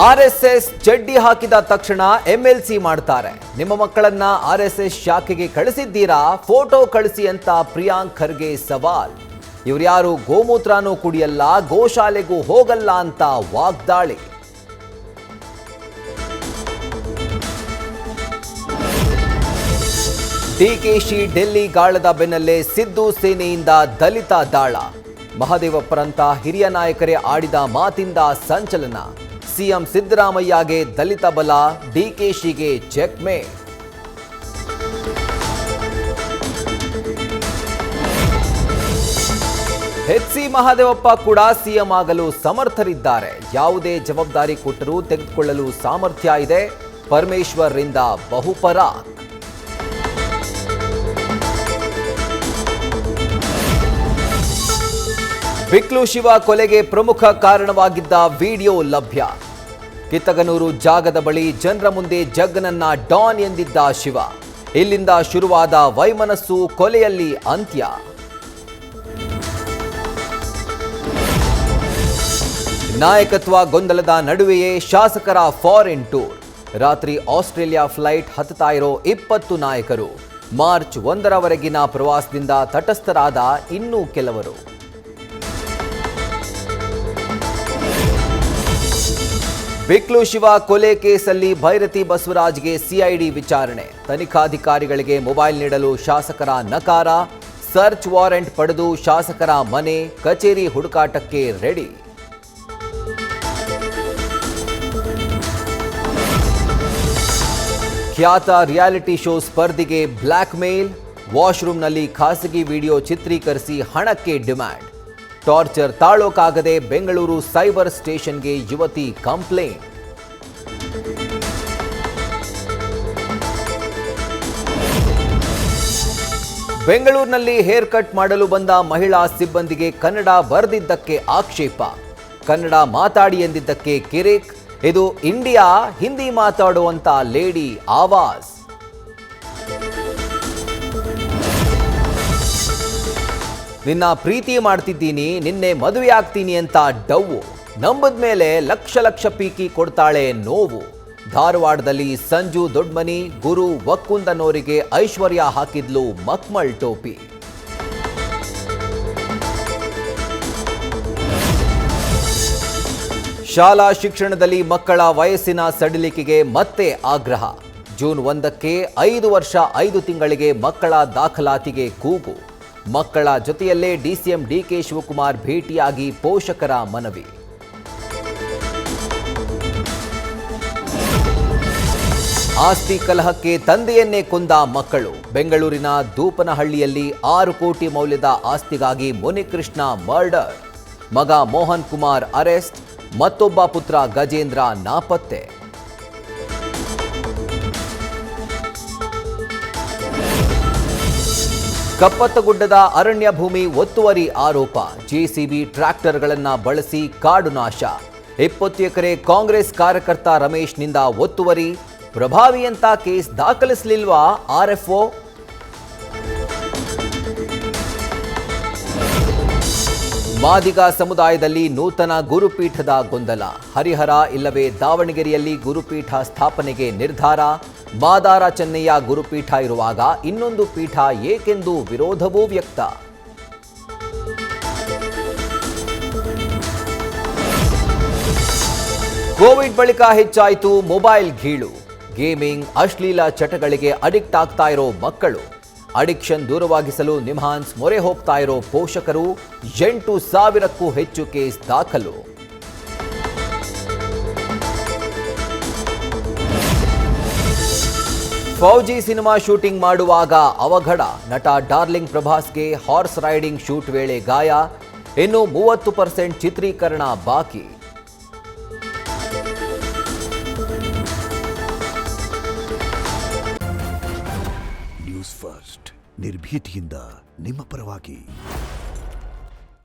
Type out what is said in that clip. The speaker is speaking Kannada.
ಆರ್ಎಸ್ಎಸ್ ಚಡ್ಡಿ ಹಾಕಿದ ತಕ್ಷಣ ಎಂಎಲ್ಸಿ ಮಾಡ್ತಾರೆ. ನಿಮ್ಮ ಮಕ್ಕಳನ್ನ ಆರ್ಎಸ್ಎಸ್ ಶಾಖೆಗೆ ಕಳಿಸಿದ್ದೀರಾ? ಫೋಟೋ ಕಳಿಸಿ ಅಂತ ಪ್ರಿಯಾಂಕ್ ಖರ್ಗೆ ಸವಾಲ್. ಇವ್ರ್ಯಾರು ಗೋಮೂತ್ರನೂ ಕುಡಿಯಲ್ಲ, ಗೋಶಾಲೆಗೂ ಹೋಗಲ್ಲ ಅಂತ ವಾಗ್ದಾಳಿ. ಡಿಕೆಶಿ ಡೆಲ್ಲಿ ಗಾಳದ ಬೆನ್ನಲ್ಲೇ ಸಿದ್ದು ಸೇನೆಯಿಂದ ದಲಿತ ದಾಳ. ಮಹದೇವಪ್ಪರಂತ ಹಿರಿಯ ನಾಯಕರೇ ಆಡಿದ ಮಾತಿಂದ ಸಂಚಲನ. ಸಿಎಂ ಸಿದ್ದರಾಮಯ್ಯಗೆ ದಲಿತ ಬಲ, ಡಿಕೆಶಿಗೆ ಚೆಕ್ಮೇಟ್. ಎಚ್.ಸಿ. ಮಹದೇವಪ್ಪ ಕೂಡ ಸಿಎಂ ಆಗಲು ಸಮರ್ಥರಿದ್ದಾರೆ. ಯಾವುದೇ ಜವಾಬ್ದಾರಿ ಕೊಟ್ಟರೂ ತೆಗೆದುಕೊಳ್ಳಲು ಸಾಮರ್ಥ್ಯ ಇದೆ. ಪರಮೇಶ್ವರ್ರಿಂದ ಬಹುಪರಾಕ್. ಬಿಕ್ಲು ಶಿವ ಕೊಲೆಗೆ ಪ್ರಮುಖ ಕಾರಣವಾಗಿದ್ದ ವಿಡಿಯೋ ಲಭ್ಯ. ಕಿತ್ತಗನೂರು ಜಾಗದ ಬಳಿ ಜನರ ಮುಂದೆ ಜಗ್ಗನನ್ನ ಡಾನ್ ಎಂದಿದ್ದ ಶಿವ. ಇಲ್ಲಿಂದ ಶುರುವಾದ ವೈಮನಸ್ಸು ಕೊಲೆಯಲ್ಲಿ ಅಂತ್ಯ. ನಾಯಕತ್ವ ಗೊಂದಲದ ನಡುವೆಯೇ ಶಾಸಕರ ಫಾರಿನ್ ಟೂರ್. ರಾತ್ರಿ ಆಸ್ಟ್ರೇಲಿಯಾ ಫ್ಲೈಟ್ ಹತ್ತುತ್ತಾ ಇರೋ 20 ನಾಯಕರು. ಮಾರ್ಚ್ 1ರವರೆಗಿನ ಪ್ರವಾಸದಿಂದ ತಟಸ್ಥರಾದ ಇನ್ನೂ ಕೆಲವರು. ಬಿಕ್ಲು ಶಿವ ಕೊಲೆ ಕೇಸಲ್ಲಿ ಭೈರತಿ ಬಸವರಾಜ್ಗೆ ಸಿಐಡಿ ವಿಚಾರಣೆ. ತನಿಖಾಧಿಕಾರಿಗಳಿಗೆ ಮೊಬೈಲ್ ನೀಡಲು ಶಾಸಕರ ನಕಾರ. ಸರ್ಚ್ ವಾರೆಂಟ್ ಪಡೆದು ಶಾಸಕರ ಮನೆ, ಕಚೇರಿ ಹುಡುಕಾಟಕ್ಕೆ ರೆಡಿ. ಖ್ಯಾತ ರಿಯಾಲಿಟಿ ಶೋ ಸ್ಪರ್ಧಿಗೆ ಬ್ಲ್ಯಾಕ್ ಮೇಲ್. ವಾಶ್ರೂಮ್ನಲ್ಲಿ ಖಾಸಗಿ ವಿಡಿಯೋ ಚಿತ್ರೀಕರಿಸಿ ಹಣಕ್ಕೆ ಡಿಮ್ಯಾಂಡ್. ಟಾರ್ಚರ್ ತಾಳೋಕಾಗದೆ ಬೆಂಗಳೂರು ಸೈಬರ್ ಸ್ಟೇಷನ್ಗೆ ಯುವತಿ ಕಂಪ್ಲೇಂಟ್. ಬೆಂಗಳೂರಿನಲ್ಲಿ ಹೇರ್ ಕಟ್ ಮಾಡಲು ಬಂದ ಮಹಿಳಾ ಸಿಬ್ಬಂದಿಗೆ ಕನ್ನಡ ಬರೆದಿದ್ದಕ್ಕೆ ಆಕ್ಷೇಪ. ಕನ್ನಡ ಮಾತಾಡಿ ಎಂದಿದ್ದಕ್ಕೆ ಕಿರಿಕ್. ಇದು ಇಂಡಿಯಾ, ಹಿಂದಿ ಮಾತಾಡುವಂತ ಲೇಡಿ ಆವಾಜ್. ನಿನ್ನ ಪ್ರೀತಿ ಮಾಡ್ತಿದ್ದೀನಿ, ನಿನ್ನೆ ಮದುವೆ ಆಗ್ತೀನಿ ಅಂತ ಡವ್ವು. ನಂಬದ ಮೇಲೆ ಲಕ್ಷ ಲಕ್ಷ ಪೀಕಿ ಕೊಡ್ತಾಳೆ ನೋವು. ಧಾರವಾಡದಲ್ಲಿ ಸಂಜು ದೊಡ್ಮನಿ, ಗುರು ವಕ್ಕುಂದನೋರಿಗೆ ಐಶ್ವರ್ಯ ಹಾಕಿದ್ಲು ಮಕ್ಮಲ್ ಟೋಪಿ. ಶಾಲಾ ಶಿಕ್ಷಣದಲ್ಲಿ ಮಕ್ಕಳ ವಯಸ್ಸಿನ ಸಡಿಲಿಕೆಗೆ ಮತ್ತೆ ಆಗ್ರಹ. ಜೂನ್ 1ಕ್ಕೆ 5 ವರ್ಷ 5 ತಿಂಗಳಿಗೆ ಮಕ್ಕಳ ದಾಖಲಾತಿಗೆ ಕೂಗು. ಮಕ್ಕಳ ಜೊತೆಯಲ್ಲೇ ಡಿಸಿಎಂ ಡಿಕೆ ಶಿವಕುಮಾರ್ ಭೇಟಿಯಾಗಿ ಪೋಷಕರ ಮನವಿ. ಆಸ್ತಿ ಕಲಹಕ್ಕೆ ತಂದೆಯನ್ನೇ ಕೊಂದ ಮಕ್ಕಳು. ಬೆಂಗಳೂರಿನ ದೂಪನಹಳ್ಳಿಯಲ್ಲಿ 6 ಕೋಟಿ ಮೌಲ್ಯದ ಆಸ್ತಿಗಾಗಿ ಮುನಿಕೃಷ್ಣ ಮರ್ಡರ್. ಮಗ ಮೋಹನ್ ಕುಮಾರ್ ಅರೆಸ್ಟ್. ಮತ್ತೊಬ್ಬ ಪುತ್ರ ಗಜೇಂದ್ರ ನಾಪತ್ತೆ. ಕಪ್ಪತ್ತಗುಡ್ಡದ ಅರಣ್ಯ ಭೂಮಿ ಒತ್ತುವರಿ ಆರೋಪ. ಜೆಸಿಬಿ ಟ್ರ್ಯಾಕ್ಟರ್ಗಳನ್ನು ಬಳಸಿ ಕಾಡು ನಾಶ. 20 ಎಕರೆ ಕಾಂಗ್ರೆಸ್ ಕಾರ್ಯಕರ್ತ ರಮೇಶ್ನಿಂದ ಒತ್ತುವರಿ. ಪ್ರಭಾವಿ ಅಂತ ಕೇಸ್ ದಾಖಲಿಸಲಿಲ್ವಾ ಆರ್ಎಫ್ಒ? ಮಾದಿಗ ಸಮುದಾಯದಲ್ಲಿ ನೂತನ ಗುರುಪೀಠದ ಗೊಂದಲ. ಹರಿಹರ ಇಲ್ಲವೇ ದಾವಣಗೆರೆಯಲ್ಲಿ ಗುರುಪೀಠ ಸ್ಥಾಪನೆಗೆ ನಿರ್ಧಾರ. ಮಾದಾರ ಚೆನ್ನಯ್ಯ ಗುರುಪೀಠ ಇರುವಾಗ ಇನ್ನೊಂದು ಪೀಠ ಏಕೆಂದು ವಿರೋಧವೂ ವ್ಯಕ್ತ. ಕೋವಿಡ್ ಬಳಿಕ ಹೆಚ್ಚಾಯಿತು ಮೊಬೈಲ್ ಗೀಳು. ಗೇಮಿಂಗ್, ಅಶ್ಲೀಲ ಚಟಗಳಿಗೆ ಅಡಿಕ್ಟ್ ಆಗ್ತಾ ಇರೋ ಮಕ್ಕಳು. ಅಡಿಕ್ಷನ್ ದೂರವಾಗಿಸಲು ನಿಮ್ಹಾನ್ಸ್ ಮೊರೆ ಹೋಗ್ತಾ ಇರೋ ಪೋಷಕರು. 8,000ಕ್ಕೂ ಹೆಚ್ಚು ಕೇಸ್ ದಾಖಲು. ಫೌಜಿ ಸಿನಿಮಾ ಶೂಟಿಂಗ್ ಮಾಡುವಾಗ ಅವಘಡ. ನಟ ಡಾರ್ಲಿಂಗ್ ಪ್ರಭಾಸ್ಗೆ ಹಾರ್ಸ್ ರೈಡಿಂಗ್ ಶೂಟ್ ವೇಳೆ ಗಾಯ. ಇನ್ನು 30% ಚಿತ್ರೀಕರಣ ಬಾಕಿ. ನ್ಯೂಸ್ ಫಸ್ಟ್, ನಿರ್ಭೀತಿಯಿಂದ ನಿಮ್ಮ ಪರವಾಗಿ.